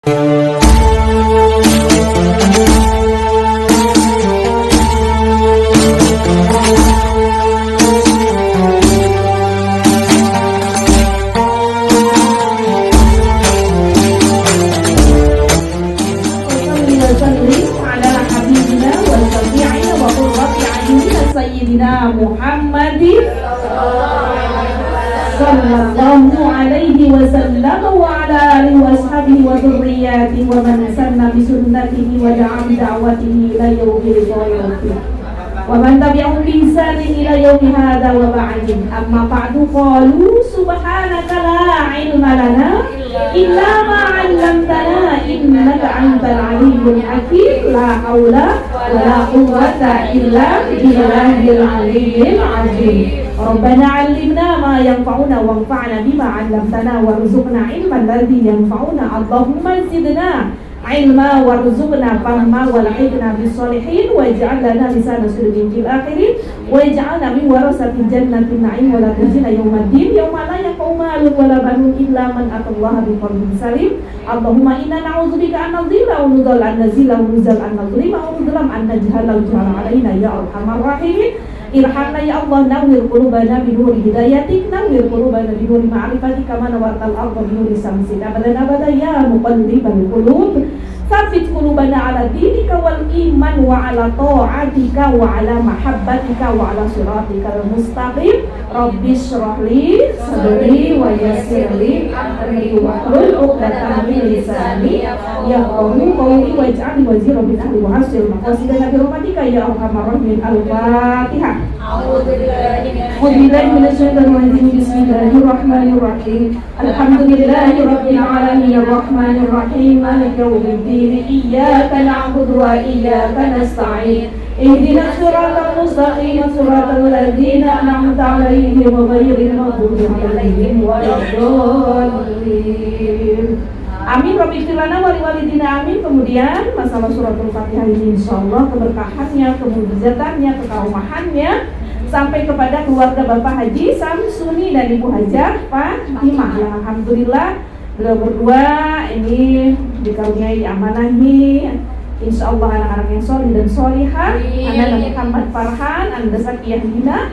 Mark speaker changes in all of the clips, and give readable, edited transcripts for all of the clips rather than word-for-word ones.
Speaker 1: Muhammadin sallallahu alaihi wasallam wa ala alihi wa ashabihi wa dzurriyyatihi wa man sanna bi sunnatihi wa da'a bi da'watihi ila yaumil qiyamah wa man tabi'ahum bi ihsanin ila yaumi hadza wa ba'din. Amma ba'du, qalu subhanaka la ilma lana illa ma 'allamtana innaka antal alimul hakim. La haula wa la quwwata illa billahil aliyyil azim. Rabbana 'allimna ma yanfa'una wanfa'na bima 'allamtana warzuqna 'ilman ladzi yanfa'una. Allahumma zidna ilma warzuqna fahma walhiqna bis-sholihin waj'al lana lisana sidqin fil akhirin waj'alna min warasatil jannatin na'im wa la tujzina yawmaddin yawma la yanfa'u malun wa la banun illa man atallaha biqalbin salim. Allahumma inna na'udzubika an nadhilla wa nudhal an nazila wa nuzal an nadhlima wa nudlam an najhala wa juhala alaina ya arhamar rahimin. Irhamna ya Allah, nawwir qulubana bi nuri hidayatik, nawwir qulubana bi nuri ma'rifatik, kama nawwartal arda bi nuri samsik. Abadan abada ya muqallibal qulub, tsabbit qulubana ala dinika wal iman wa ala ta'atika wa ala mahabbatika wa ala siratikal mustaqim. Rabbi shrah li sadri wa yassir li amri wa hlul 'uqdatam min lisani yafqahu qawli waj'al waziran min ahli wa hasil maqasidana bi rahmatika ya arhamar rahimin. Al-Fatihah. A'udzubillahi minasyaitonir rajim. Bismillahirrahmanirrahim. Alhamdulillahi rabbil alamin arrahmanir rahim maliki yaumiddin. Iyyaka na'budu wa iyyaka nasta'in. Ihdinas siratal mustaqim siratal ladzina an'amta 'alaihim ghairil maghdubi 'alaihim waladdallin. Amin. Rabbi ighfir lana wa liwalidina. Amin. Kemudian masalah suratul Fatihah ini insyaallah keberkahannya, kemujizatannya, kekaumahannya sampai kepada keluarga Bapak Haji Samsuni dan Ibu Hajah Fatimah. Alhamdulillah beliau berdua ini dikaruniai amanahi insyaallah anak-anak yang solih dan solihah. Ananda Muhammad Farhan, Ananda Zakiyah Dina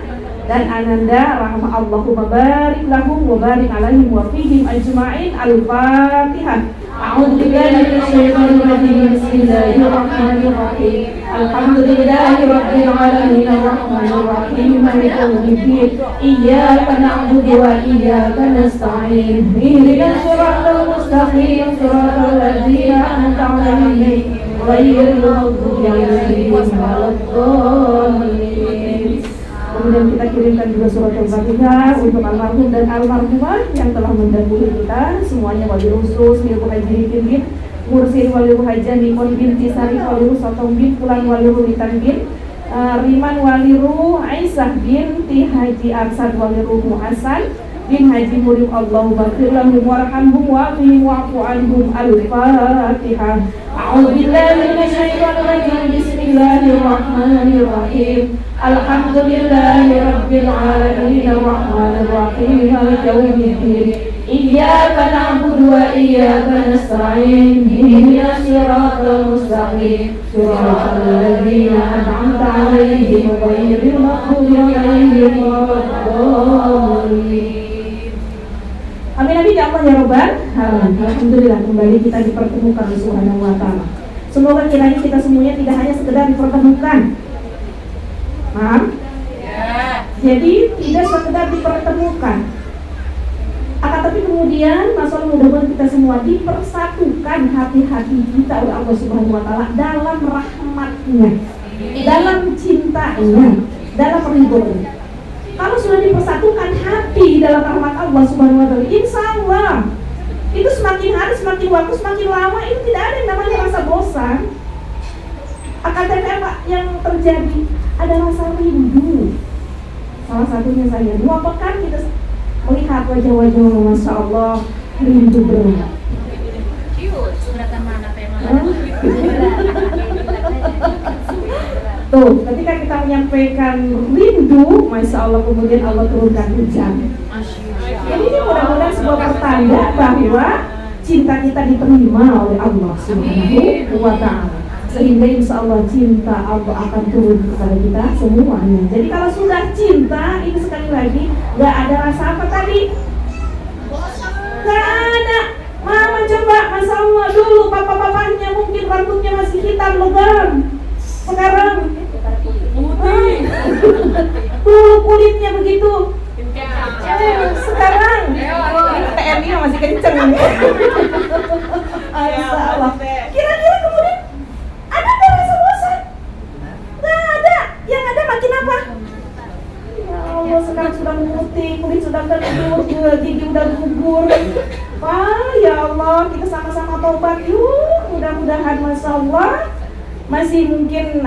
Speaker 1: dan Ananda rahmah. Allahumma barik lahum wa barik alaihim wa fihim ajma'in. Al-Fatihah. A'udzubillahi minasyaitonir rajim. Bismillahirrahmanirrahim. Alhamdulillahi rabbil alamin arrahmanir rahim maliki yaumiddin. Iyyaka na'budu wa iyyaka nasta'in. Ihdinas siratal mustaqim siratal ladzina an'amta 'alaihim ghairil maghdubi 'alaihim waladdallin. Kemudian kita kirimkan juga surat Al-Fatihah untuk almarhum dan almarhumah yang telah mendahului kita semuanya. Wali khusus Ibu Haji bin Mursin Wali Haji Nikon binti Sari Wali Sotong bin Pulan Wali Rumitan bin Riman Wali Aisyah binti Haji Arsad Wali Hasan bin Haji Murim. Allahu baghfir lahum warhamhum wa'afihim wa'fu anhum. Al-Fatihah. A'udzubillahi minasyaitonir rajim. Bismillahirrahmanirrahim. Alhamdulillahi rabbil alamin arrahmanir rahim maliki yaumiddin. Iyyaka na'budu wa iyyaka nasta'in. Ihdinas siratal mustaqim siratal ladzina an'amta 'alaihim ghairil maghdubi 'alaihim waladdallin. Amin amin ya Allah ya Rabbal alamin. Alhamdulillah kembali kita dipertemukan Subhanahu wa ta'ala. Semoga kiranya kita semuanya tidak hanya sekedar dipertemukan. Paham? Ya. Jadi tidak sekedar dipertemukan, akan tapi kemudian masalah mudah-mudahan kita semua dipersatukan hati-hati kita oleh Allah Subhanahu wa ta'ala dalam rahmatnya, dalam cintanya, dalam ridhonya. Kalau sudah dipersatukan hati dalam rahmat Allah Subhanahu wa ta'ala, insya Allah itu semakin hari, semakin waktu, semakin lama itu tidak ada yang namanya rasa bosan. Akan tapi apa yang terjadi? Ada rasa rindu. Salah satunya saya 2 pekan kita melihat wajah-wajah, masya Allah, rindu berat. Tuh, ketika kita menyampaikan rindu, masya Allah, kemudian Allah turunkan hujan. Jadi ini mudah-mudahan sebuah pertanda bahwa cinta kita diterima oleh Allah Subhanahu wa Ta'ala, sehingga insya Allah cinta Allah akan turun kepada kita semuanya. Jadi kalau sudah cinta, ini sekali lagi gak ada rasa apa tadi? Gak ada. Mama coba, Masya Allah, dulu papa-papanya mungkin rambutnya masih hitam legam, sekarang dulu kulitnya begitu, sekarang TNI masih kenceng. Allah. Kira-kira kemudian ada rasa bosan? Nggak ada. Yang ada makin apa? Ya Allah, sekarang sudah memutih, kulit sudah terlihat, gigi udah gugur. Wah, ya Allah, kita sama-sama tobat yuk. Mudah-mudahan, Masya Allah, masih mungkin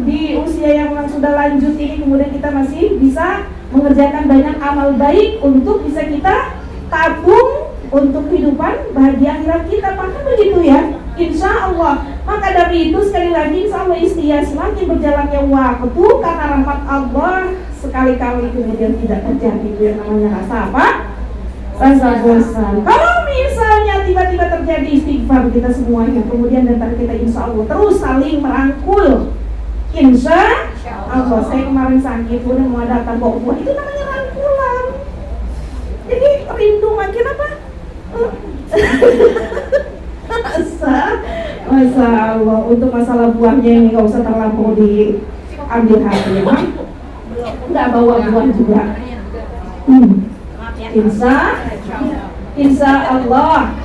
Speaker 1: di usia yang sudah lanjut ini, kemudian kita masih bisa mengerjakan banyak amal baik untuk bisa kita tabung untuk kehidupan bahagia akhirat kita. Maka begitu ya, insya Allah. Maka dari itu sekali lagi, insya Allah semakin berjalannya waktu karena rahmat Allah, sekali-kali kemudian tidak terjadi yang namanya rasa apa? Rasa bosan. Kalau misalnya tiba-tiba terjadi istighfar kita semuanya, kemudian antara kita insya Allah terus saling merangkul. Insya Allah, saya kemarin sakit, kemudian mau datang bawa buah, itu namanya rangkulan. Jadi rindu makin apa? Masya Allah, untuk masalah buahnya ini nggak usah terlampau diambil hati ya, nggak bawa buah juga. Insya Allah.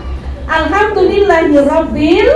Speaker 1: Alhamdulillahirabbil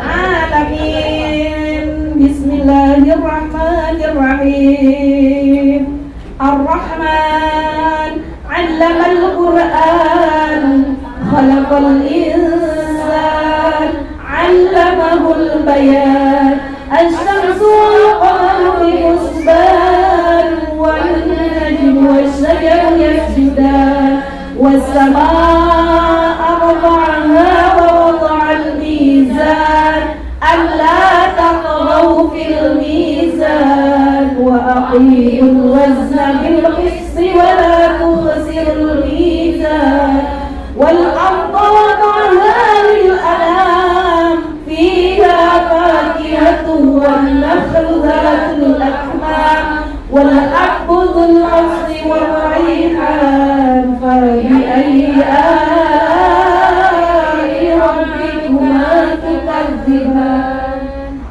Speaker 1: alamin. Bismillahirrahmanirrahim. Ar-Rahman 'allamal Qur'an, khalaqal insan, 'allamahul bayan. Asy-syamsu wal qamaru husban, wan najmu wasy-syajaru yasjudan, was-samaa'a wada'aha wa wada'al mizan, alla taghaw fil mizan, wa aqimul wazna bil qisti wa la tukhsirul mizan, wal arda wada'aha lil anam, fiha fakihatun wan nakhlu dhatul akmam, wal habbu dhul 'asfi wal rayhan, fa bi ayyi ala'i rabbikuma tukadziban.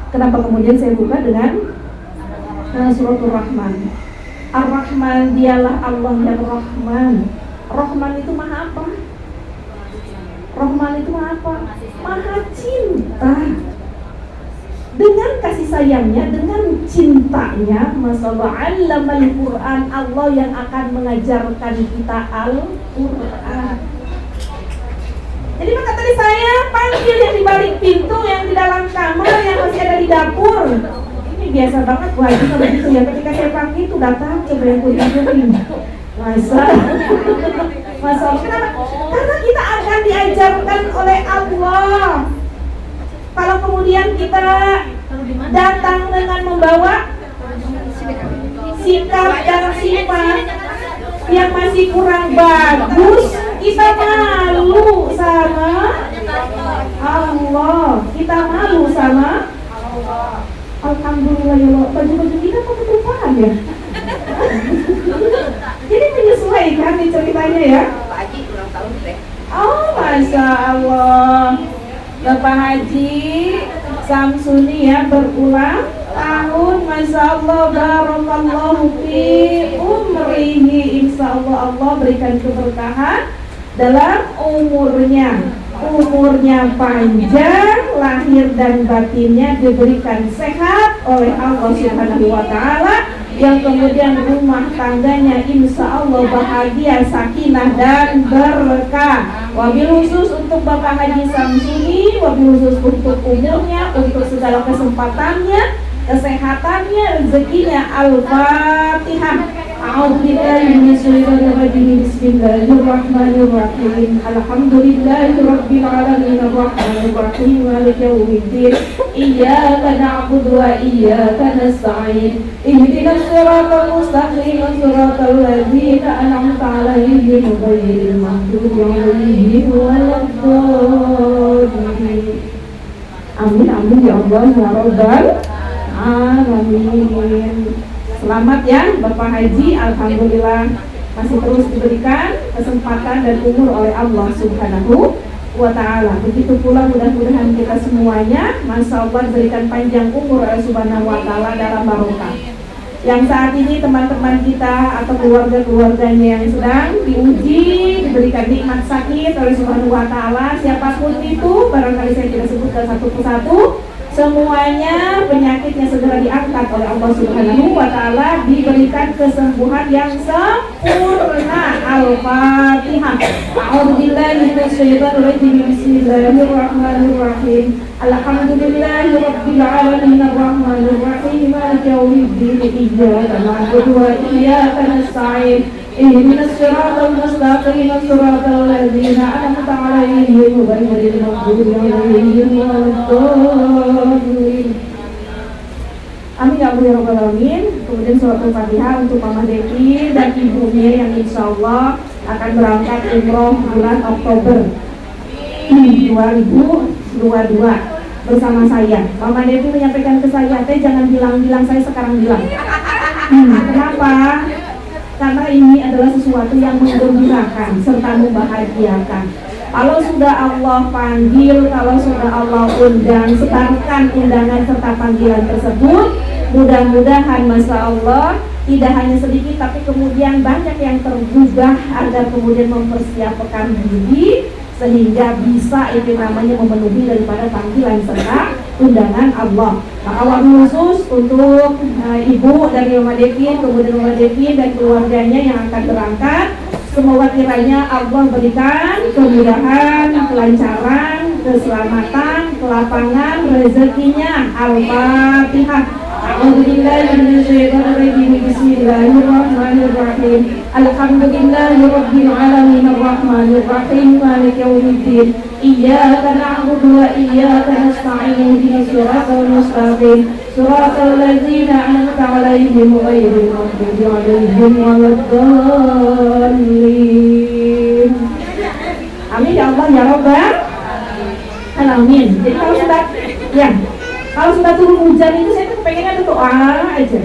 Speaker 1: Kenapa kemudian saya buka dengan suratul Rahman? Ar-Rahman, dialah Allah yang Rahman. Rahman itu maha apa? Rahman itu maha apa? Maha cinta. Dengan kasih sayangnya, dengan cintanya, masalah allamal Quran, Allah yang akan mengajarkan kita Al-Quran. Jadi maka tadi saya panggil yang di balik pintu, yang di dalam kamar, yang masih ada di dapur. Ini biasa banget Bu Haji kalau gitu ya. Ketika saya panggil itu datang, coba yang kuliah-kuliah. Masa kenapa? Karena kita akan diajarkan oleh Allah. Kalau kemudian kita datang dengan membawa sikap dan sifat yang masih kurang bagus, kita malu sama Allah. Kita malu sama Allah. Alhamdulillah ya Allah, baju-baju kita kok ketupaan ya? Jadi menyesuaikan nih ceritanya ya. Oh, Masya Allah, Bapak Haji Samsuni ya berulang tahun, Masya Allah, barakallahu fi umrihi. Insya Allah, Allah berikan keberkahan dalam umurnya panjang, lahir dan batinnya diberikan sehat oleh Allah Subhanahu wa Ta'ala, yang kemudian rumah tangganya insya Allah bahagia, sakinah dan berkah. Wabil khusus untuk Bapak Haji Samsuni, wabil khusus untuk umurnya, untuk segala kesempatannya, kesehatannya, rezekinya. Al-Fatihah. Bismillahirrahmanirrahim. Alhamdulillahirabbil alamin, arrahmanirrahim, rahim maliki yaumiddin iyyaka na'budu wa iyyaka nasta'in ihdinas siratal mustaqim siratal ladzina an'amta 'alaihim ghairil maghdubi 'alaihim waladdallin. Amin amin ya Allah ya rabbal alamin. Selamat ya Bapak Haji, alhamdulillah masih terus diberikan kesempatan dan umur oleh Allah Subhanahu wa ta'ala. Begitu pula mudah-mudahan kita semuanya Masya Allah diberikan panjang umur oleh Subhanahu wa ta'ala dalam barokah. Yang saat ini teman-teman kita atau keluarga-keluarganya yang sedang diuji, diberikan nikmat sakit oleh Subhanahu wa ta'ala, siapapun itu, barangkali saya tidak sebutkan satu persatu, semuanya penyakitnya segera diangkat oleh Allah Subhanahu wa ta'ala, diberikan kesembuhan yang sempurna. Al-Fatihah. A'udzubillahi minasyaitonir rajim. Bismillahirrahmanirrahim. Alhamdulillahi rabbil alamin arrahmanir rahim maliki yaumiddin iyyaka na'budu wa iyyaka nasta'in ihdinas siratal mustaqim siratal ladzina an'amta 'alaihim ghairil maghdubi 'alaihim waladdallin. Amin ya Allah ya rabbal alamin. Kemudian surat Al-Fatihah untuk Mama Devi dan ibunya yang insya Allah akan berangkat umroh bulan Oktober 2022 bersama saya. Mama Devi menyampaikan ke saya, teh jangan bilang-bilang, saya sekarang bilang. Kenapa? Karena ini adalah sesuatu yang menggembirakan serta membahagiakan. Kalau sudah Allah panggil, kalau sudah Allah undang, sebarkan undangan serta panggilan tersebut. Mudah-mudahan Masya Allah tidak hanya sedikit tapi kemudian banyak yang tergugah agar kemudian mempersiapkan diri sehingga bisa itu namanya memenuhi daripada panggilan serta undangan Allah. Maka wabil khusus untuk ibu dari Mama Devin, kemudian Mama Devin dan keluarganya yang akan berangkat, semoga kiranya Allah berikan kemudahan, kelancaran, keselamatan, kelapangan, rezekinya. Al-Fatihah. A'udzubillahi minasyaitonir rajim. Bismillahirrahmanirrahim. Alhamdulillahi rabbil alamin arrahmanir rahim maliki yaumiddin iyyaka na'budu wa iyyaka nasta'in ihdinas siratal mustaqim siratal ladzina an'amta 'alaihim ghairil maghdubi 'alaihim waladdallin. Amin ya Allah ya rabbal alamin. Jadi kalau sudah turun hujan itu saya tuh pengennya doa aja.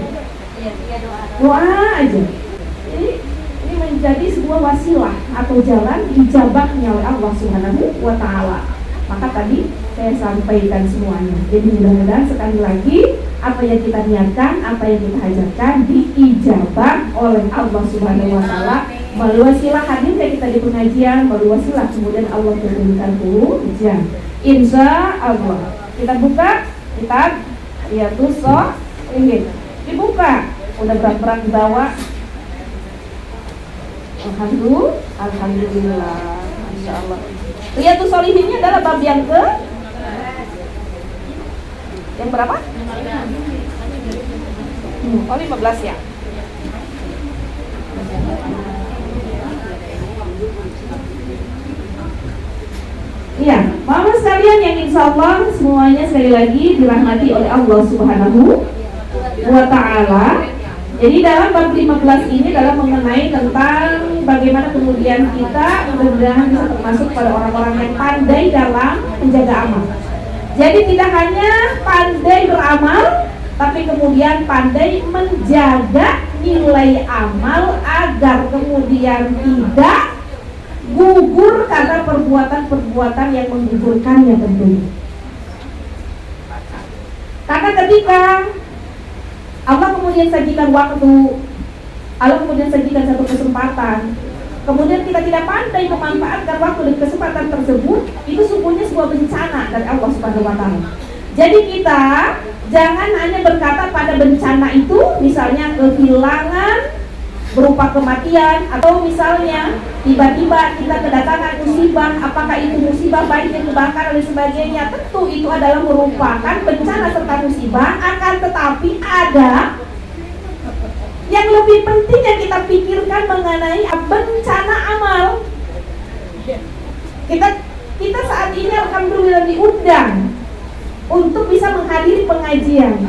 Speaker 1: Jadi ini menjadi sebuah wasilah atau jalan dijabahnya oleh Allah Subhanahu wa ta'ala. Maka tadi saya sampaikan semuanya. Jadi mudah-mudahan sekali lagi apa yang kita niatkan, apa yang kita hajatkan diijabah oleh Allah Subhanahu wa ta'ala. Melalui wasilah hadirnya kita di pengajian, melalui wasilah kemudian Allah turunkan hujan. Insya Allah. Kita buka kitab Riyadhus Shalihin. Dibuka, udah berat-berat dibawa. Alhamdulillah, Masya Allah. Riyadhus Shalihinnya adalah bab yang berapa? 15 ya. Iya, Mama sekalian yang insya Allah semuanya sekali lagi dirahmati oleh Allah Subhanahu wa ta'ala. Jadi dalam bab 15 ini adalah mengenai tentang bagaimana kemudian kita mudah-mudahan bisa termasuk pada orang-orang yang pandai dalam menjaga amal. Jadi tidak hanya pandai beramal, tapi kemudian pandai menjaga nilai amal agar kemudian tidak gugur karena perbuatan-perbuatan yang menggugurkannya tentunya. Karena ketika Allah kemudian sajikan waktu, Allah kemudian sajikan satu kesempatan, kemudian kita tidak pandai memanfaatkan waktu dan kesempatan tersebut, itu sungguhnya sebuah bencana dari Allah Subhanahu wa ta'ala. Jadi kita jangan hanya berkata pada bencana itu, misalnya kehilangan berupa kematian, atau misalnya tiba-tiba kita kedatangan musibah, apakah itu musibah banjir, kebakaran dan sebagainya. Tentu itu adalah merupakan bencana serta musibah, akan tetapi ada yang lebih penting yang kita pikirkan mengenai bencana amal. Kita kita saat ini alhamdulillah diundang untuk bisa menghadiri pengajian.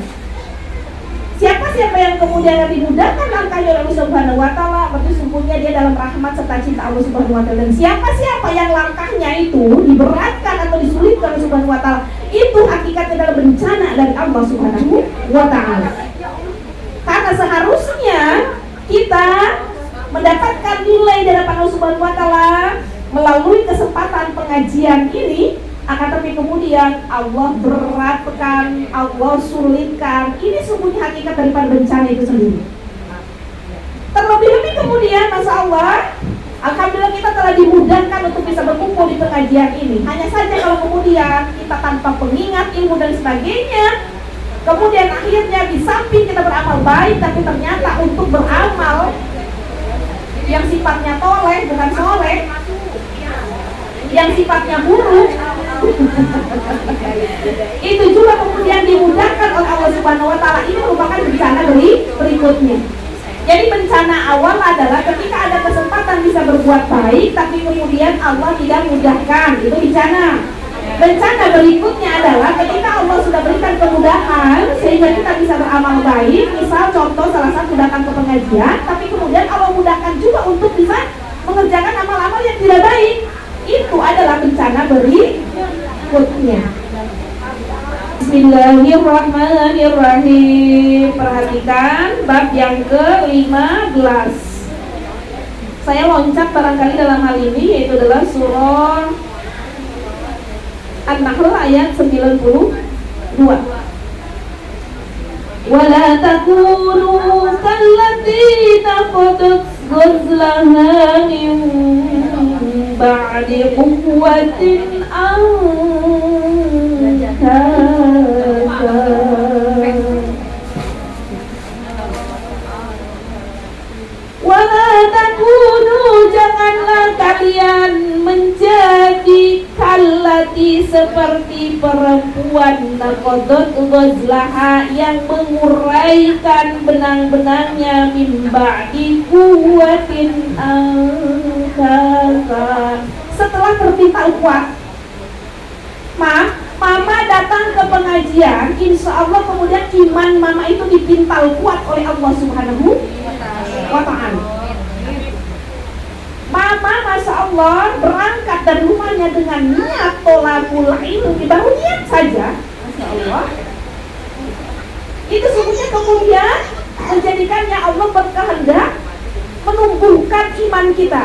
Speaker 1: Siapa-siapa yang kemudian dimudahkan langkahnya oleh Allah Subhanahu wa taala, berarti sungguhnya dia dalam rahmat serta cinta Allah Subhanahu wa taala. Dan siapa-siapa yang langkahnya itu diberatkan atau disulitkan oleh Allah Subhanahu wa taala, itu hakikatnya adalah bencana dari Allah Subhanahu wa taala. Karena seharusnya kita mendapatkan nilai dari Allah Subhanahu wa taala melalui kesempatan pengajian ini, akan tapi kemudian Allah beratkan, Allah sulitkan. Ini sungguhnya hakikat daripada bencana itu sendiri. Terlebih-lebih kemudian, Masya Allah, alhamdulillah kita telah dimudahkan untuk bisa berkumpul di pengajian ini. Hanya saja kalau kemudian kita tanpa pengingat ilmu dan sebagainya, kemudian akhirnya di samping kita beramal baik, tapi ternyata untuk beramal yang sifatnya toleh bukan soleh, yang sifatnya buruk, itu juga kemudian dimudahkan oleh Allah Subhanahu wa taala. Ini merupakan bencana berikutnya. Jadi bencana awal adalah ketika ada kesempatan bisa berbuat baik, tapi kemudian Allah tidak mudahkan, itu bencana. Bencana berikutnya adalah ketika Allah sudah berikan kemudahan sehingga kita bisa beramal baik. Misal contoh salah satu datang ke pengajian, tapi kemudian Allah mudahkan juga untuk bisa mengerjakan amal-amal yang tidak baik. Itu adalah bencana berikutnya. Bismillahirrahmanirrahim. Perhatikan bab yang ke-15. Saya loncat barangkali dalam hal ini, yaitu adalah surah An-Nahl ayat 92. Wala takunu kallati naqadat ghazlaha min ba'di quwwatin wala takunu, janganlah kalian menjadi kallati seperti perempuan naqadat ghazlaha yang menguraikan benang-benangnya min ba'di quwwatin angkasa, setelah terpintal kuat. Mama datang ke pengajian, insya Allah kemudian iman mama itu dipintal kuat oleh Allah Subhanahu wa ta'ala. Mama Masya Allah berangkat dari rumahnya dengan niat tolabul ilmi, baru niat saja, Masya Allah, itu sungguhnya kemudian menjadikannya Allah berkehendak menumbuhkan iman kita.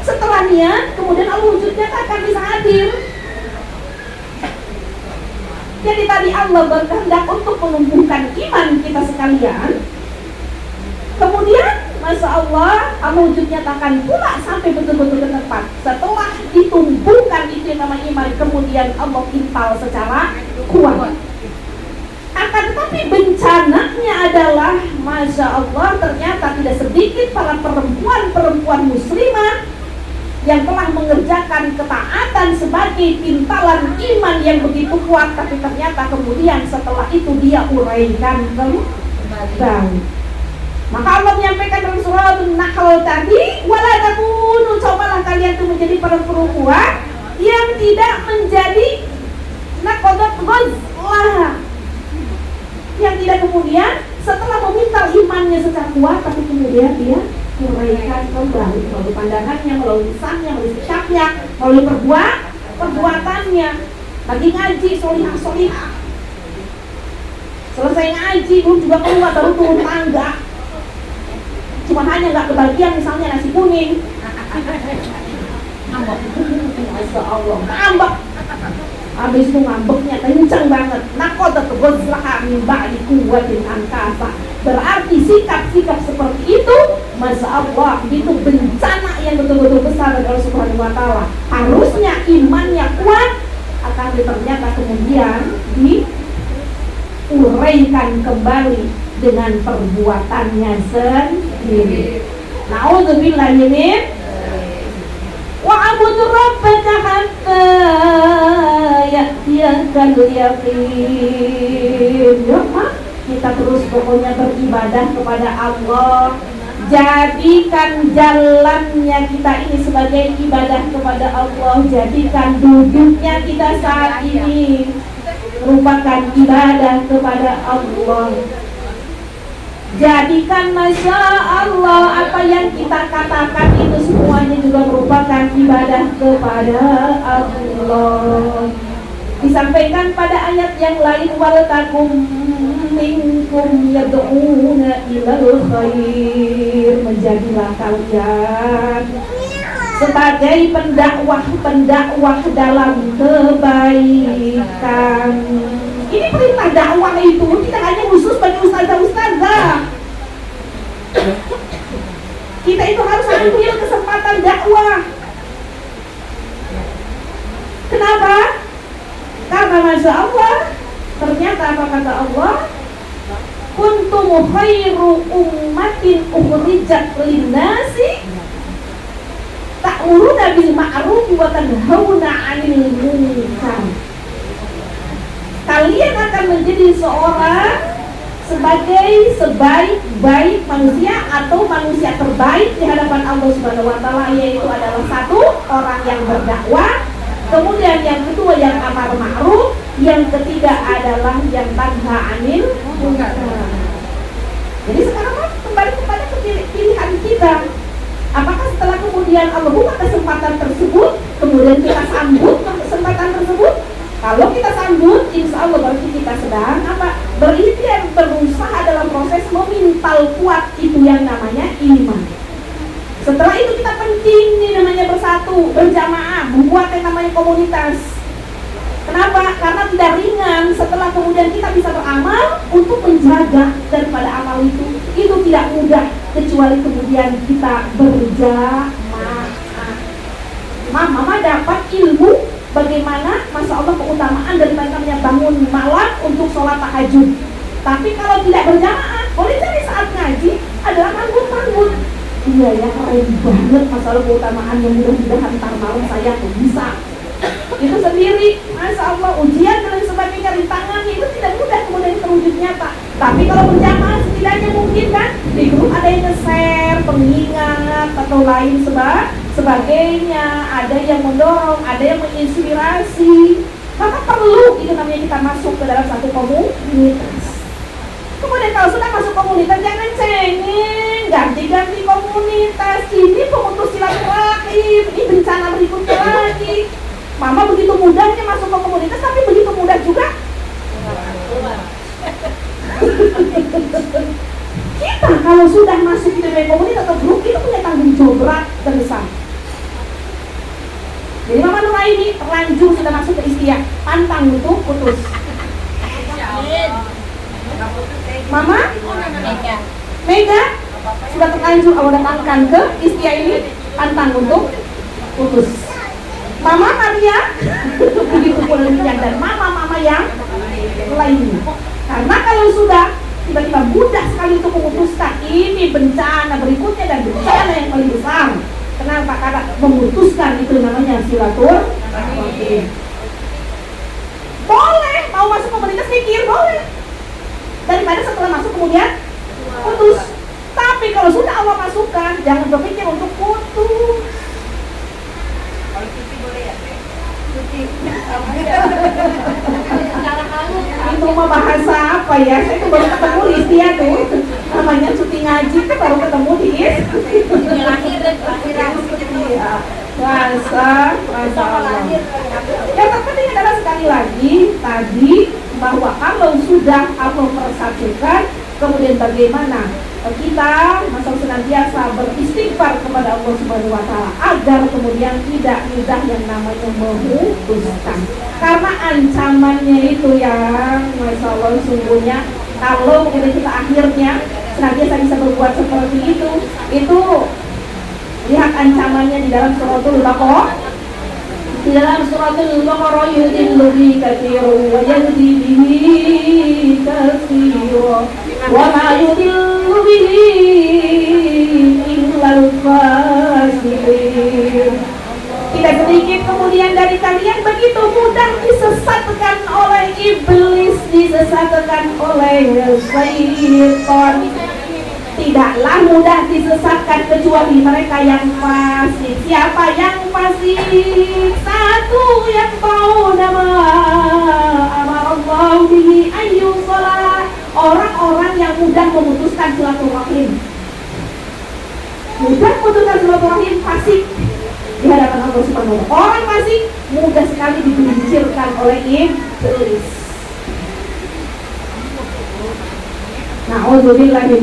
Speaker 1: Setelah niat, kemudian Allah wujudnya akan bisa hadir. Jadi tadi Allah berkehendak untuk menumbuhkan iman kita sekalian. Kemudian Masya Allah, Allah wujudnya akan pula sampai betul-betul ke tempat. Setelah ditumbuhkan itu yang namanya iman, kemudian Allah pintal secara kuat. Akan tetapi bencananya adalah Masya Allah, ternyata tidak sedikit para perempuan-perempuan muslimah yang telah mengerjakan ketaatan sebagai pintalan iman yang begitu kuat, tapi ternyata kemudian setelah itu dia uraikan kembali. Maka Allah menyampaikan dalam surah An-Nahl tadi, wala takunu, cobalah kalian itu menjadi perempuan yang tidak menjadi naqadat ghazlaha, yang tidak kemudian setelah memintal imannya secara kuat, tapi kemudian dia uraikan kembali melalui pandangannya, melalui lisannya, melalui sikapnya, melalui perbuatannya. Lagi ngaji, solihah. Selesai ngaji, belum juga keluar, baru turun tangga. Cuma hanya nggak kebagian misalnya nasi kuning. Ngambek. Masya Allah, ngambek. Habis itu ngambeknya kenceng banget. Naqadat ghazlaha min ba'di quwwatin angkasa. Berarti sikap-sikap seperti itu, Masya Allah, itu bencana yang betul-betul besar dari Allah Subhanahu wa ta'ala. Harusnya imannya kuat, akan ternyata kemudian diuraikan kembali dengan perbuatannya sendiri. Na'udzubillah min wa'budu rabbaka hatta ya'tiyakal yaqin. Ya, kita terus pokoknya beribadah kepada Allah, Jadikan jalannya kita ini sebagai ibadah kepada Allah. Jadikan duduknya kita saat ini merupakan ibadah kepada Allah. Jadikan Masya Allah apa yang kita katakan itu semuanya juga merupakan ibadah kepada Allah. Disampaikan pada ayat yang lain, wal takum minkum yad'una ilal khair. Menjadilah kalian sebagai pendakwah dalam kebaikan. Ini perintah dakwah itu tidak hanya khusus bagi ustazah-ustazah. Kita itu harus ambil kesempatan dakwah. Kenapa? Karena Masya Allah, ternyata apa kata Allah? Kuntum khairu ummatin ukhrijat linnasi ta'muruna bil ma'ruf wa tanhauna 'anil munkar. Kalian akan menjadi seorang sebagai sebaik-baik manusia atau manusia terbaik di hadapan Allah Subhanahu wa taala, yaitu adalah satu, orang yang berdakwah. Kemudian yang kedua yang amar ma'ruf, yang ketiga adalah yang tanha 'anil munkar. Jadi sekarang kembali kepada pilihan kita. Apakah setelah kemudian Allah buka kesempatan tersebut, kemudian kita sambut kesempatan tersebut? Kalau kita sambut, insya Allah berarti kita sedang berikhtiar, berusaha dalam proses memintal kuat itu yang namanya iman. Setelah itu kita penting nih namanya bersatu, berjamaah, membuat yang namanya komunitas. Kenapa? Karena tidak ringan setelah kemudian kita bisa beramal untuk menjaga daripada amal itu tidak mudah kecuali kemudian kita berjamaah. Mama dapat ilmu bagaimana Masya Allah keutamaan daripada namanya bangun malam untuk sholat tahajud. Tapi kalau tidak berjamaah, boleh jadi saat ngaji adalah manggut-manggut. Iya ya, keren banget masalah keutamaan yang mudah-mudahan ntar malam saya tuh bisa. Itu sendiri, Masya Allah, ujian dan sebagainya, rintangannya itu tidak mudah kemudian terwujud nyata. Tapi kalau berjamaah setidaknya mungkin kan di grup ada yang nge-share, pengingat atau lain sebagainya, ada yang mendorong, ada yang menginspirasi. Maka perlu itu namanya kita masuk ke dalam satu komunitas. Kemudian kalau sudah masuk komunitas jangan cengeng, ganti-ganti komunitas. Ini pemutus silaturahim, ini bencana berikutnya lagi. Mama begitu mudahnya masuk ke komunitas, tapi begitu mudah juga kita kalau sudah masuk di komunitas atau grup itu punya tanggung jawab berat dan besar. Jadi Mama Nuraini terlanjur sudah masuk ke istiah, pantang untuk putus. Mama Mega sudah terlanjur awal datangkan ke istiah ini, pantang untuk putus. Mama Maria begitu pula demikian, dan mama-mama yang lainnya. Karena kalau sudah tiba-tiba mudah sekali untuk memutuskan, ini bencana berikutnya dan bencana yang paling besar. Kenapa? Karena memutuskan itu namanya silaturahim. Boleh mau masuk komunitas mikir, boleh. Daripada setelah masuk kemudian putus. Tapi kalau sudah awal masukkan, jangan berpikir untuk putus. Kalau cuti boleh ya? Cuti. Itu mah bahasa apa ya? Saya tuh baru ketemu di Istia tuh. Namanya cuti ngaji tuh baru ketemu di Istia. Lahir dan kelahiran gitu ya. Bahasa Allah. Yang terpenting adalah sekali lagi tadi bahwa kalau sudah Allah persatukan, kemudian bagaimana kita masa senantiasa beristighfar kepada Allah Subhanahu wa taala agar kemudian tidak mudah yang namanya memutuskan. Karena ancamannya itu yang Masya Allah sungguhnya, kalau kemudian kita akhirnya senantiasa bisa berbuat seperti itu lihat ancamannya di dalam suratul Baqarah. Di dalam suratul Baqarah, yudillu bi katsiran wa yahdi bihi katsiran wa ma yudillu bihi illal fasiqin. Tidak sedikit kemudian dari kalian begitu mudah disesatkan oleh iblis, disesatkan oleh syaitan. tidaklah mudah disesatkan kecuali mereka yang fasik. Siapa yang fasik? Satu yang tahu nama amarallahu bihi ayyus salat. Orang-orang yang mudah memutuskan silaturahim. Mudah memutuskan silaturahim fasik di hadapan Allah Subhanahu wa taala. Orang fasik mudah sekali digelincirkan oleh iblis. Na'udzubillahi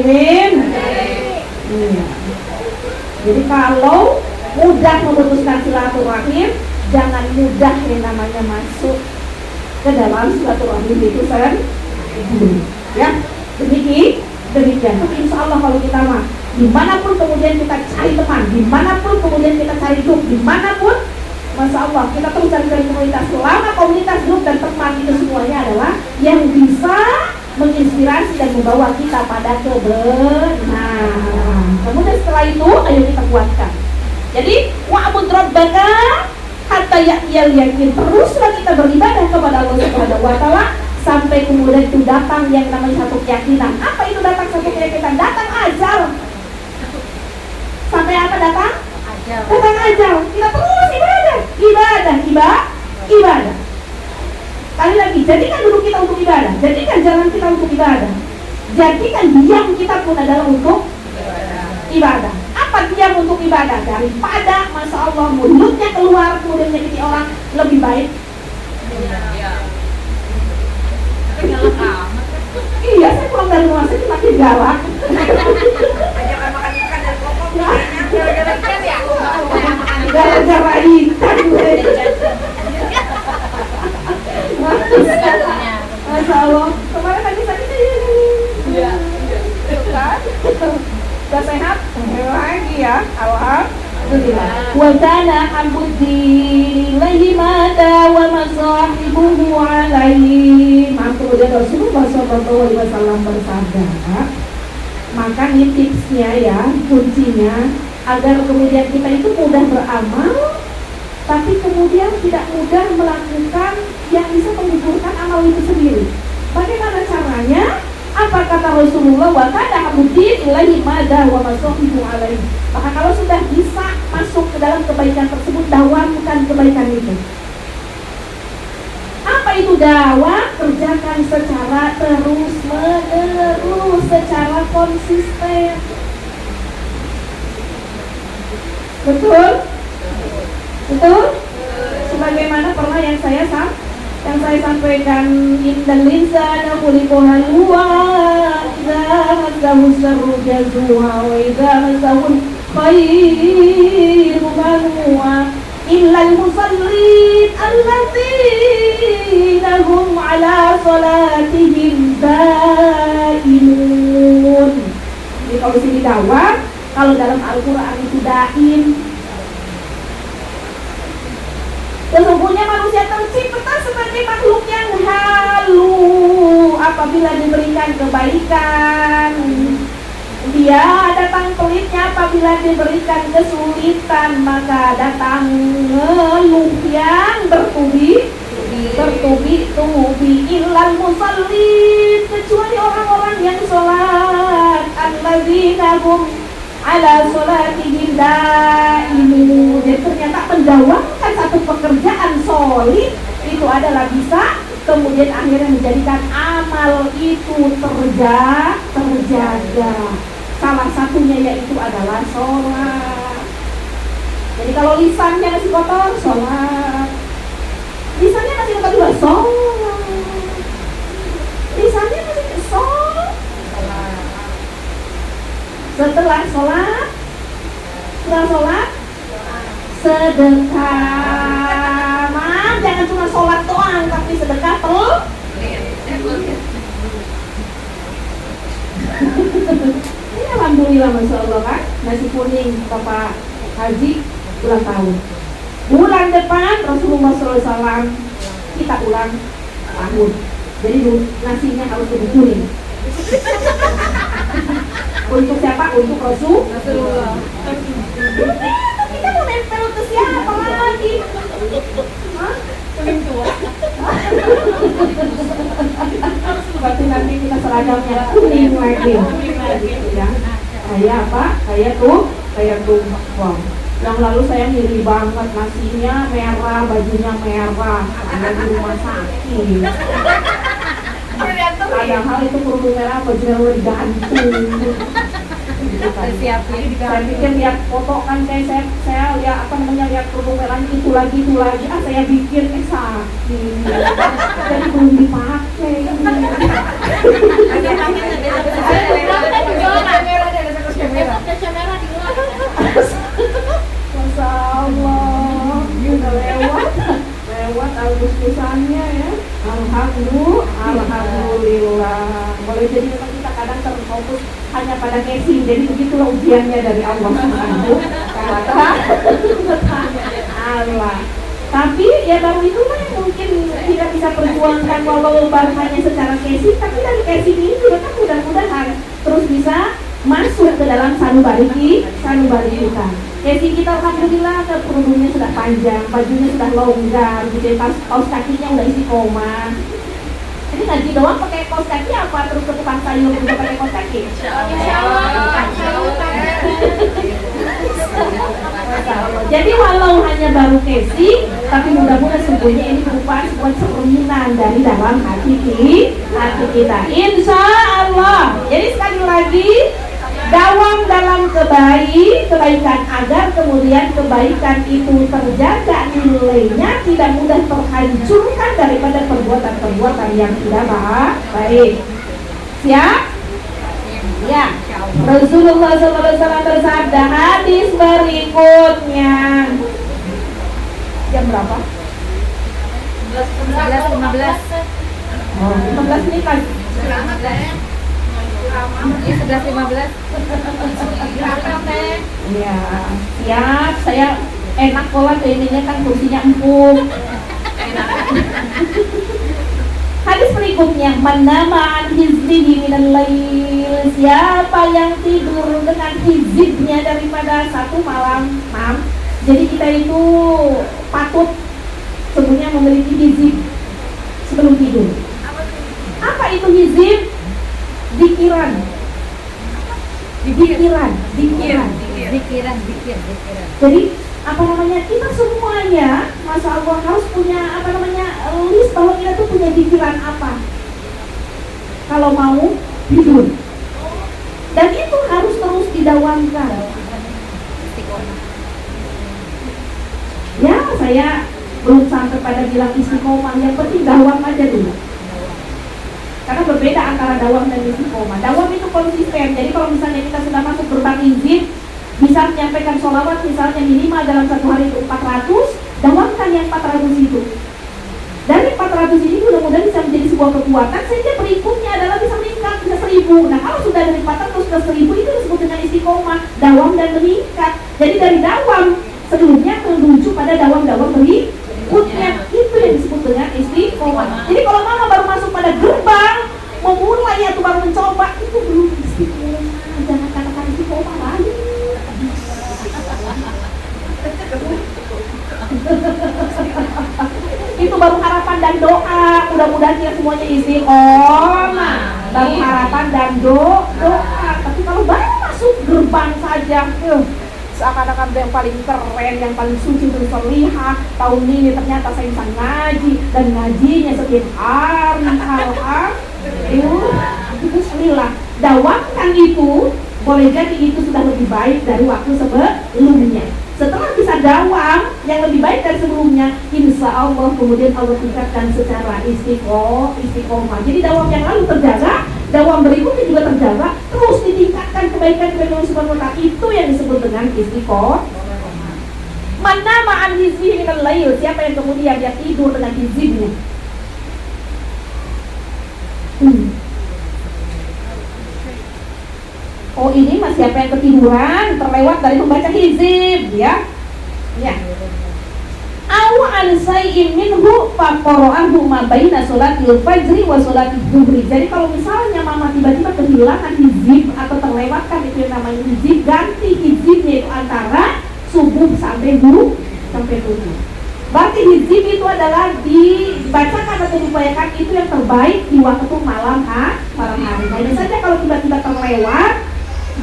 Speaker 1: min. Jadi kalau mudah memutuskan silaturahim, jangan mudah yang namanya masuk ke dalam silaturahim itu ya. Demikian. Insya Allah kalau kita mah dimanapun kemudian kita cari teman, dimanapun kemudian kita cari grup, dimanapun, Masya Allah kita terus cari komunitas. Selama komunitas, grup dan teman itu semuanya adalah yang bisa menginspirasi dan membawa kita pada kebenaran. Kemudian setelah itu ayo kita kuatkan. Jadi wa'bud rabbaka hatta ya'tiyal yakin. Teruslah kita beribadah kepada Allah Subhanahu wa taala sampai kemudian itu datang yang namanya satu keyakinan. Apa itu datang satu keyakinan? Datang ajal. Sampai apa datang? Ajal. Datang ajal. Kita terus ibadah. Kali lagi, jadikan duduk kita untuk ibadah, jadikan jalan kita untuk ibadah, jadikan diam kita pun adalah untuk ibadah. Apa diam untuk ibadah? Daripada Masya Allah mulutnya keluar kemudian menyakiti orang, lebih baik iya, saya pulang dari rumah sakit makin galak.
Speaker 2: Jangan makan ikan dan kokok gara-gara ikan ya?
Speaker 1: Gara-gara ikan. Masya Allah, kemarin lagi sakitnya iya. Sudah sehat? Lagi ya, alhamdulillah. Wa kana hamdulillahi mata wa masahibuhu alaihi. Kemudian Rasulullah SAW bersabda, maka ini tipsnya ya, kuncinya agar kemudian kita itu mudah beramal, tapi kemudian tidak mudah melakukan yang bisa menggugurkan amal itu sendiri. Bagaimana caranya? Apa kata Rasulullah? Wa kana hamdulillahi ilahi mada wa masahibu alaihi. Maka kalau sudah bisa masuk ke dalam kebaikan tersebut, dakwahkan kebaikan itu. Apa itu dakwah? Kerjakan secara terus menerus, secara konsisten. Betul? Sebagaimana pernah yang saya sampaikan, innal insana khuliqa halu'a, idza massahu syarru jazua wa idza massahu khairu manua, illal musallin alladzina hum ala salatihim daimun. Jadi kalau di sini dakwah, kalau dalam Al-Quran itu daim. Sesungguhnya manusia tercipta sebagai makhluk yang halu. Apabila diberikan kebaikan, dia datang pelitnya. Apabila diberikan kesulitan, maka datang ngeluh yang bertubi-tubi. Illal musallin, kecuali orang-orang yang sholat, alladzina hum ala sholatihim daimun. Jadi ternyata mendakwahkan satu pekerjaan solid itu adalah bisa kemudian akhirnya menjadikan amal itu terjaga. Salah satunya yaitu adalah sholat. Jadi kalau lisannya masih kotor, sholat. Lisannya masih kotor juga, sholat. Lisannya masih sholat. Setelah sholat sedekah. Jangan cuma sholat doang, tapi sedekah terus. Ini alhamdulillah, Masya Allah kan, nasi kuning Bapak Haji ulang tahun. Bulan depan Rasulullah SAW kita ulang tahun. Jadi nasinya harus lebih kuning. Untuk siapa? Untuk Rasulullah. Kita mau nempel ke siapa lagi? Kuning tua. Berarti nanti kita seragamnya kuning lagi ya. Kayak apa? Kayak tumpeng. Yang lalu saya ngiri banget, nasinya merah, bajunya merah, ada di rumah sakit. Padahal itu kerudung merah, bajunya udah digantung. Gitu kan. Saya pikir lihat foto kan saya lihat lihat kerudung merah itu lagi, saya bikin sakit. Jadi belum dipakai. Masya Allah, udah lewat Agustusannya ya. Alhamdulillah. Boleh jadi memang kita kadang terfokus hanya pada casing. Jadi begitulah ujiannya dari Allah Subhanahu wa Ta'ala. Tapi ya baru itu yang mungkin kita bisa perjuangkan walau baru hanya secara casing. Tapi dari casing ini juga kan mudah-mudahan terus bisa masuk ke dalam sanubari kita. Casing kita alhamdulillah kerudungnya sudah panjang, bajunya sudah longgar, gitu, kaos kakinya udah istiqomah. Ini ngaji doang pakai kaos kaki apa terus ke tukang sayur juga pakai kaos kaki? Jadi walau hanya baru casing, tapi mudah-mudahan sesungguhnya ini merupakan sebuah cerminan dari dalam hati kita. Insya Allah. Jadi sekali lagi, dawam dalam kebaikan agar kemudian kebaikan itu terjaga nilainya, tidak mudah terhancurkan daripada perbuatan-perbuatan yang tidak baik. Siap? Ya. Rasulullah SAW bersabda, hadis berikutnya. Jam berapa?
Speaker 3: 11.15.
Speaker 1: Oh, 15 menit lagi.
Speaker 3: 11.15.
Speaker 1: Iya, siap. Saya enak pola ininya kan kursinya empuk. Hadis berikutnya, manama an hizbihi minal lail, siapa yang tidur dengan hizibnya daripada satu malam. Jadi kita itu patut sebenarnya memiliki hizib sebelum tidur. Apa itu hizib? Dikiran. Jadi apa namanya, kita semuanya Masya Allah harus punya list bahwa kita tuh punya pikiran apa kalau mau tidur, dan itu harus terus didawamkan ya. Saya belum sampai pada bilang istiqomah, yang penting dawam aja dulu, karena berbeda antara dawam dan istiqomah. Dawam itu konsisten. Jadi kalau misalnya kita sudah masuk gerbang izin, bisa menyampaikan sholawat misalnya minimal dalam satu hari itu 400, dawamkan yang 400 itu. Dari 400 ini mudah-mudahan bisa menjadi sebuah kekuatan sehingga berikutnya adalah bisa meningkat, bisa 1000. Nah kalau sudah dari 400 ke 1000 itu disebut dengan istiqomah, dawam dan meningkat. Jadi dari dawam sebelumnya menuju pada dawam-dawam berikutnya, itu yang disebut dengan istiqomah. Jadi kalau mama baru masuk pada gerbang, memulai atau baru mencoba, itu belum istiqomah. Jangan katakan istiqomah lagi. Itu baru harapan dan doa. Mudah-mudahan kita semuanya istiqomah. Baru harapan dan doa. Tapi kalau baru masuk gerbang saja, seakan-akan yang paling keren, yang paling suci dan solihah. Tahun ini ternyata saya bisa ngaji, dan ngajinya setiap hari. Bismillah. Dawamkan itu. Boleh jadi itu sudah lebih baik dari waktu sebelumnya. Setelah bisa dawam yang lebih baik dari sebelumnya, insya Allah kemudian Allah tingkatkan secara istiqomah. Jadi dawam yang lalu terjaga, dawam berikutnya juga terjaga, terus ditingkatkan kebaikan-kebaikan Subhanahu wa ta'ala. Itu yang disebut dengan istiqomah. Mana ma'an hizbihi minal lail, siapa yang kemudian dia tidur dengan hizibnya. Oh ini mas siapa yang ketiduran terlewat dari membaca hizib ya. Awan sayyin minhu faqara'ahu ma baina sholatil fajri wa sholatil zuhri. Jadi kalau misalnya mama tiba-tiba kehilangan hizib atau terlewatkan itu yang namanya hizib, ganti hizibnya itu antara subuh sampai 7. Berarti hizib itu adalah bacakan atau diupayakan itu yang terbaik di waktu malam hari. Hanya saja kalau tiba-tiba terlewat,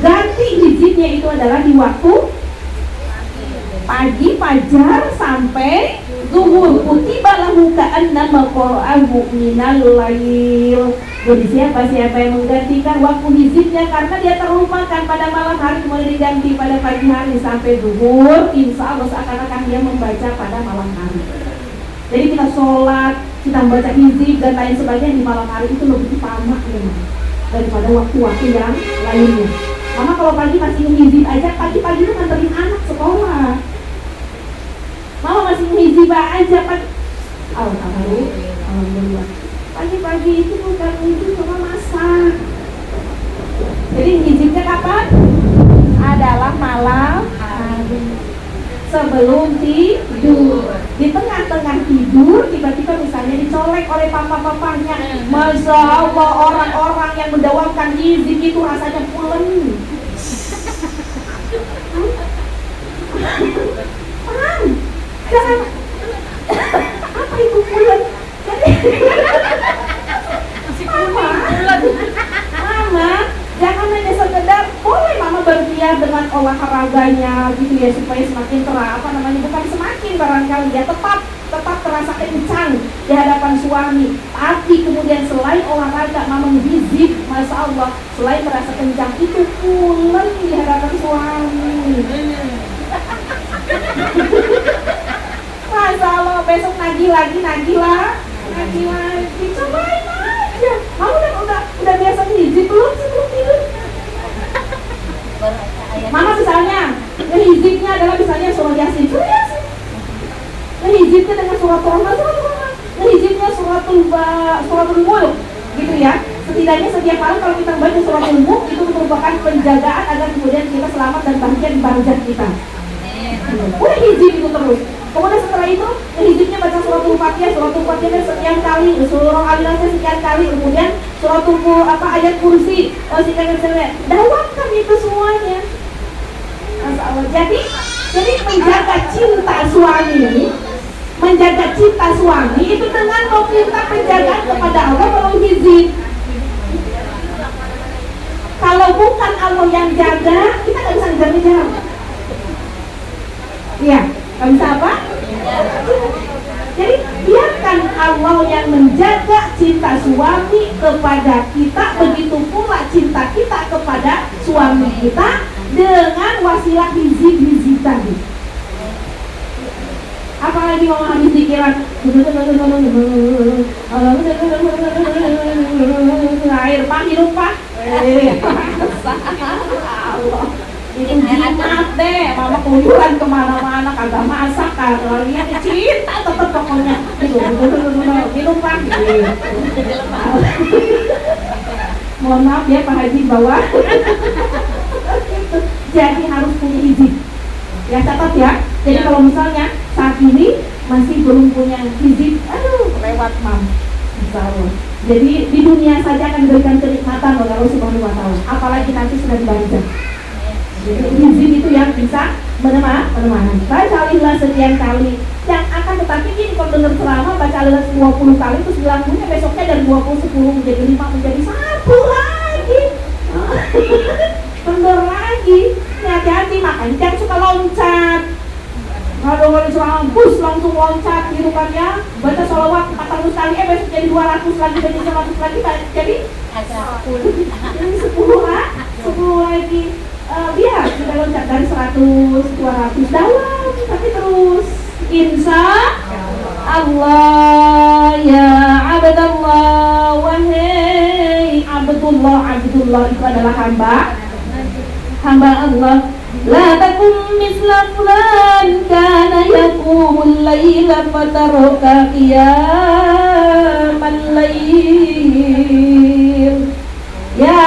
Speaker 1: ganti hizibnya itu adalah di waktu pagi fajar sampai zuhur. Kutiba lahu ka'annama qara'ahu minal lail. Jadi siapa yang menggantikan waktu hizibnya karena dia terlupakan pada malam hari, kemudian diganti pada pagi hari sampai zuhur, insya Allah seakan-akan dia membaca pada malam hari. Jadi kita sholat, kita membaca hizib dan lain sebagainya di malam hari itu lebih utama daripada waktu-waktu yang lainnya. Mama kalau pagi masih hizib aja, pagi-pagi itu nganterin anak sekolah. Mama masih hizib aja pagi. Alhamdulillah. Pagi-pagi itu bukan hizib, cuma masak. Jadi hizibnya kapan? Adalah malam hari sebelum tidur. Di tengah-tengah tidur tiba-tiba misalnya dicolek oleh papa-papanya. Masya Allah, orang-orang yang mendawamkan hizib itu rasanya pulen. Jangan apa itu pulen? Mama, jangan hanya sekedar boleh mama bergiat dengan olahraganya gitu ya supaya semakin bukan semakin barangkali ya tetap terasa kencang di hadapan suami. Tapi kemudian selain olahraga mama hizib, masya Allah, selain merasa kencang itu pulen di hadapan suami. Masya Allah, besok nagih lagi, cobain aja. Kamu udah biasa hizib belum sebelum tidur? Mama misalnya, hizibnya adalah misalnya surah Yasin. Hizibnya dengan surat Rahman, hizibnya suratul Mulk, gitu ya. Setidaknya setiap malam kalau kita baca suratul Mulk itu merupakan penjagaan agar kemudian kita selamat dan bahagia di barzakh kita. Udah hizib itu terus. Kemudian setelah itu hizibnya baca suratul Fatihah sekian kali, surah Al-Nas sekian kali, kemudian suratul ayat kursi sekian kali. Dawamkan itu semuanya. Masalah. Jadi menjaga cinta suami itu dengan meminta penjagaan kepada Allah melalui hizib. Kalau bukan Allah yang jaga, kita nggak bisa ngejar-ngejar. Iya, nggak bisa apa? Jadi biarkan Allah yang menjaga cinta suami kepada kita, begitu pula cinta kita kepada suami kita dengan wasilah hizib tadi. Apalagi mau habis pikiran air hidup pak. Allah. Itu jimat deh, mama keluyuran kemana-mana, kagak masak, kagak lihat cinta tetep pokoknya. Minum pak. Mohon maaf ya Pak Haji bawa. Jadi harus punya hizib. Ya catat ya. Jadi kalau misalnya saat ini masih belum punya hizib, lewat mam. Insya Allah. Jadi di dunia saja akan diberikan kenikmatan oleh Allah Subhanahu Wa Taala. Apalagi nanti sudah dibaca. Hizib itu yang bisa menemani. Baca Al-Ikhlas sekian kali. Yang akan tetapi ini kalau dengar ceramah baca Al-Ikhlas 20 kali terus bilangnya besoknya dari 20 10 menjadi 5 menjadi 1 lagi. Kendor lagi. Hati-hati, makanya jangan suka loncat. Kalau ceramah bus langsung loncat gitu kan ya. Baca sholawat 400 kali besok jadi 200 lagi, jadi 100 lagi, jadi 10 lagi. Lihat sudah loncat dari 100, 200 dalam, tapi terus insya Allah ya abdallah, wahai abdullah itu adalah hamba Allah. La takum misla fulan kana yaqumul laila fataraka qiyamal lail. Ya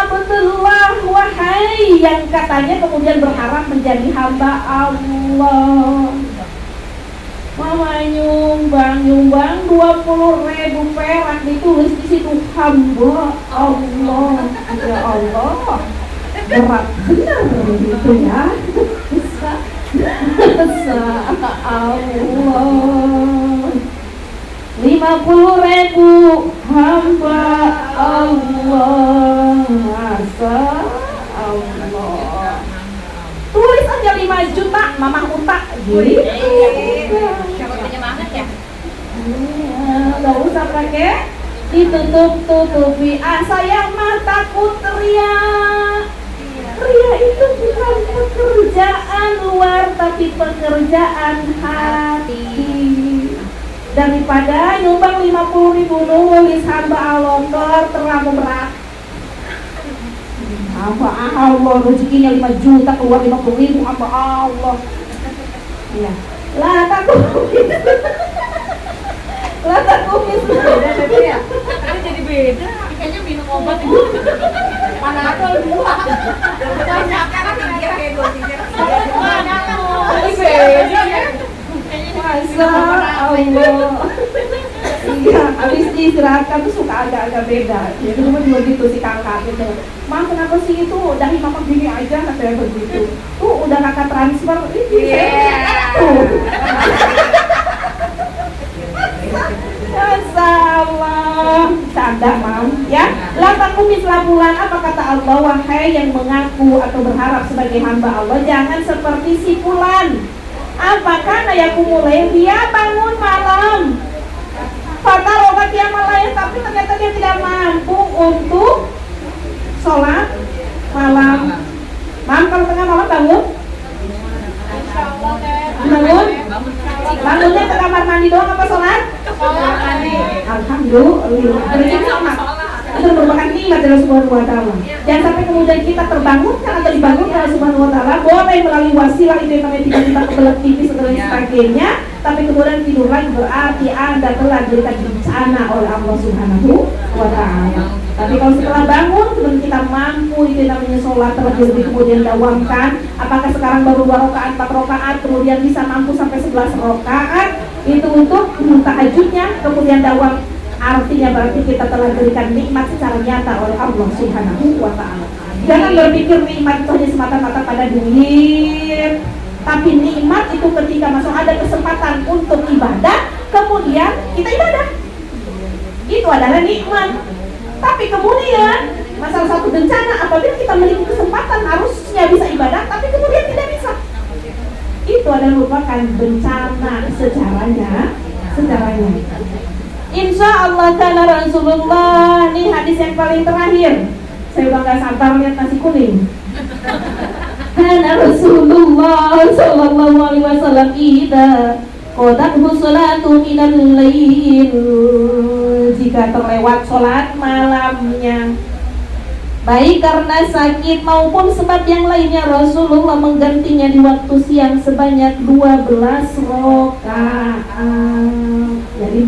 Speaker 1: Abdullah, wahai yang katanya kemudian berharap menjadi hamba Allah. Mama nyumbang 20.000 perak, ditulis di situ hamba Allah. Ya Allah, berat benar gitu ya. Allah. 50.000 hamba Allah. Masa Allah. Tulis aja 5 juta Mama Uta gitu.
Speaker 3: Siapa punya banget ya?
Speaker 1: Gak usah pakai ditutup-tutupi. Sayang mah takut ria. Ria itu bukan pekerjaan luar, tapi pekerjaan hati. Daripada nyumbang 50.000 nulis hamba Allah terlalu berat. Hamba Allah rezekinya 5 juta keluar 50.000 hamba Allah. Iya. Lah takut. Lah takut
Speaker 3: Beda ya? Tapi jadi beda. Kayaknya minum obat itu. Panadol 2.
Speaker 2: Banyak kan dia kayak 2-3.
Speaker 3: Tapi beda ya.
Speaker 1: Masa Allah. Iya, habis diistirahatkan tuh suka agak-agak beda. Ya dulu mah juga gitu si kakak gitu. Mam kenapa sih itu dahi mama gini aja katanya begitu. Tuh udah kakak transfer, ini saya tuh. Masalah canda mam ya. La takum misla bulan, apa kata Allah, wahai yang mengaku atau berharap sebagai hamba Allah, jangan seperti si fulan. Apakah nayaku mulai dia bangun malam pada rokat yang malayang, tapi ternyata dia tidak mampu untuk sholat malam. Mam kalau tengah malam bangun? Bangunnya ke kamar mandi doang apa sholat? Alhamdulillah. Itu merupakan nikmat dari Subhanahu wa Ta'ala. Jangan sampai kemudian kita terbangunkan atau dibangunkan oleh Subhanahu wa Ta'ala, boleh melalui wasilah itu yang namanya tiba-tiba kebelet tipis dan sebagainya, tapi kemudian tidur lagi berarti Anda telah diberikan bencana oleh Allah Subhanahu wa Ta'ala. Tapi kalau setelah bangun kemudian kita mampu itu yang namanya sholat terlebih kemudian dawamkan, apakah sekarang baru 2 rakaat 4 rakaat kemudian bisa mampu sampai 11 rakaat itu untuk tahajudnya kemudian dawam, artinya berarti kita telah diberikan nikmat secara nyata oleh Allah Subhanahu wa Ta'ala. Jangan berpikir nikmat itu hanya semata-mata pada duit, tapi nikmat itu ketika masuk ada kesempatan untuk ibadah kemudian kita ibadah, itu adalah nikmat. Tapi kemudian masalah satu bencana, apabila kita memiliki kesempatan harusnya bisa ibadah tapi kemudian tidak bisa, itu adalah merupakan bencana secaranya. Insya Allah kana Rasulullah. Ini hadis yang paling terakhir. Saya udah gak sabar lihat nasi kuning. Kana Rasulullah sallallahu alaihi wasallam idza qadathu salatu minal lail, jika terlewat sholat malamnya, baik karena sakit maupun sebab yang lainnya, Rasulullah menggantinya di waktu siang sebanyak 12 rakaat. Jadi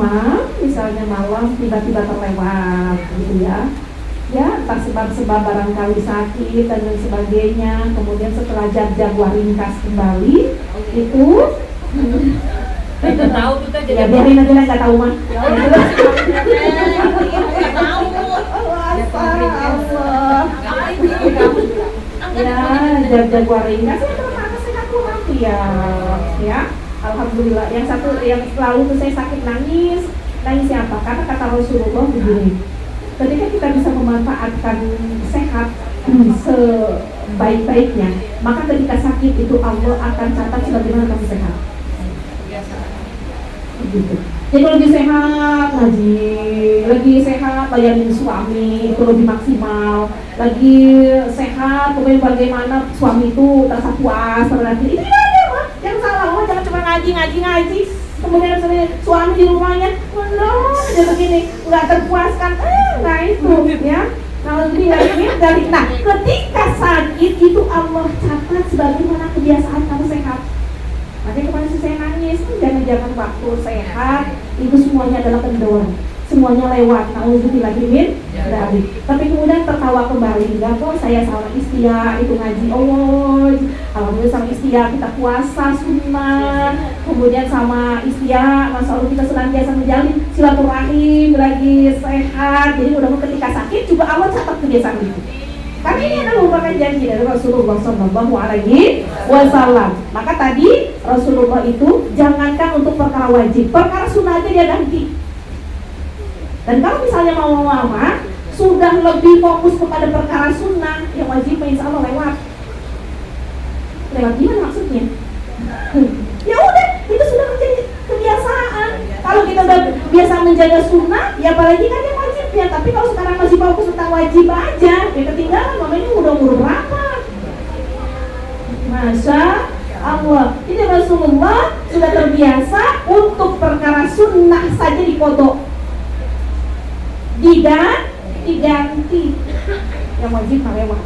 Speaker 1: misalnya malam tiba-tiba terlewat gitu ya, entah sebab-sebab barangkali sakit dan lain sebagainya, kemudian setelah jam-jam ringkas kembali itu
Speaker 3: Tahu tuh kan
Speaker 1: ya biarin aja lah, nggak tahu mah. Ya jam-jam ringkas itu mana saya kurang ya. Alhamdulillah. Yang satu yang selalu tuh saya sakit nangis siapa? Karena kata Rasulullah begini, ketika kita bisa memanfaatkan sehat sebaik-baiknya, maka ketika sakit itu Allah akan catat sebagaimana kamu sehat. Gitu. Jadi kalau lagi sehat ngaji, lagi sehat bayarin suami itu lebih maksimal, lagi sehat kemudian bagaimana suami itu terasa puas terhadap ini ada mah, yang salah mah jangan cuma ngaji, kemudian suami di rumahnya jadi begini nggak terpuaskan, nah itu ya. Kalau dari nah ketika sakit itu Allah catat sebagaimana kebiasaan kamu sehat. Makanya kemarin saya nangis, jangan-jangan waktu sehat itu semuanya adalah kendor, semuanya lewat. Nauzubillah min dzalik. Tapi kemudian tertawa kembali, enggak kok saya sama Istia itu ngaji Allah. Alhamdulillah sama Istia kita puasa sunnah, kemudian sama Istia Masya Allah kita senantiasa menjalin silaturahim lagi sehat. Jadi mudah-mudahan ketika sakit juga Allah catat kebiasaan itu. Karena ini adalah merupakan janji dari Rasulullah Sallallahu Alaihi Wasallam. Maka tadi Rasulullah itu jangankan untuk perkara wajib, perkara sunnah aja dia ganti. Dan kalau misalnya mau lama sudah lebih fokus kepada perkara sunnah, yang wajib insya Allah lewat gimana maksudnya? Ya udah, itu sudah menjadi kebiasaan. Kalau kita udah biasa menjaga sunnah, ya apalagi kan yang wajibnya. Tapi kalau sekarang masih fokus tentang wajib aja, ya ketinggalan. Mamanya udah umur berapa? Masya Allah, ini Rasulullah sudah terbiasa untuk perkara sunnah saja dikodok, diganti. Yang wajib lewat.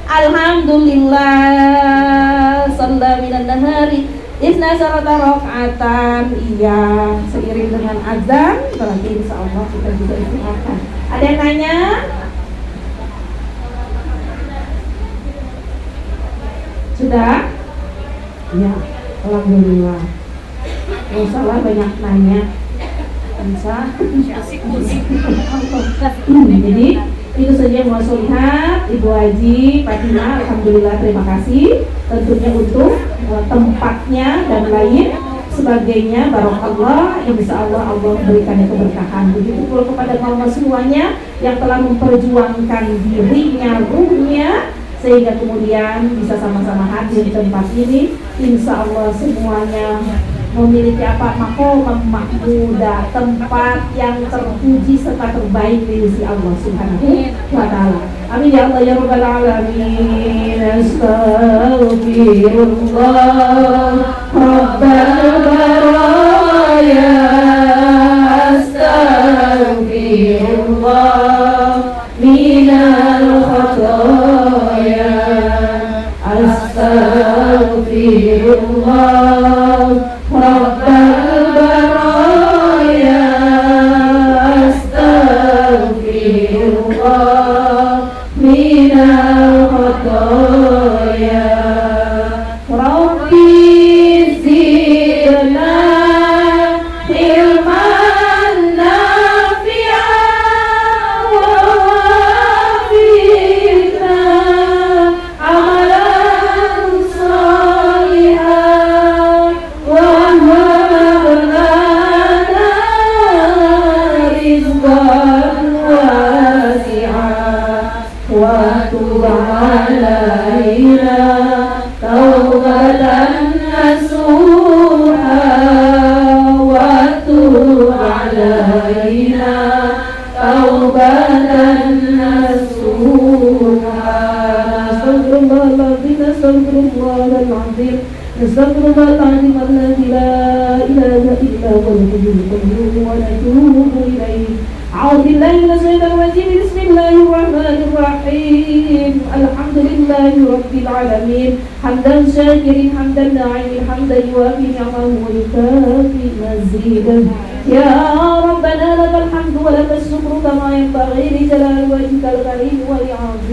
Speaker 1: Alhamdulillah, salla minan nahari isna syarata rakaatan. Iya, seiring dengan azan berarti insya Allah kita juga istirahat. Ada yang nanya? Sudah? Ya, alhamdulillah. Nggak usah lah banyak nanya. Bisa. Jadi itu saja yang mau lihat Ibu Haji Fatimah. Alhamdulillah, terima kasih tentunya untuk tempatnya dan lain sebagainya. Barokallah, insya Allah Allah berikannya keberkahan. Begitu pula kepada kaum semuanya yang telah memperjuangkan dirinya, ruhnya, sehingga kemudian bisa sama-sama hadir di tempat ini. Insya Allah semuanya memiliki apa? Maqamah mahmudah, tempat yang terpuji serta terbaik di sisi Allah Subhanahu wa ta'ala. Amin ya Allah ya rabbal alamin. Astaghfirullah rabbal baraya, astaghfirullah minal khataya, astaghfirullah rabbal baraya, astaghfirullah minal khataya. Rabbi zidna ilman nafi'an wa wafidna amalan salihan wa hab lana rizqan wasi'an wa tub alaina taubatan nasuha wa tub alaina taubatan nasuha. Astagfirullahaladzim, astagfirullahaladzim, astagfirullahaladzim alladzi la ilaha illa huwal hayyul qayyum wa natubu ilaihi. أعوذ بالله من الشيطان الرجيم. بسم الله الرحمن الرحيم. الحمد لله رب العالمين حمدا شاكرين حمدا ناعمين حمدا يوافي نعمه ويكافي مزيدا. يا ربنا لك الحمد ولك الشكر كما ينبغي لجلال وجهك الكريم ولعظيم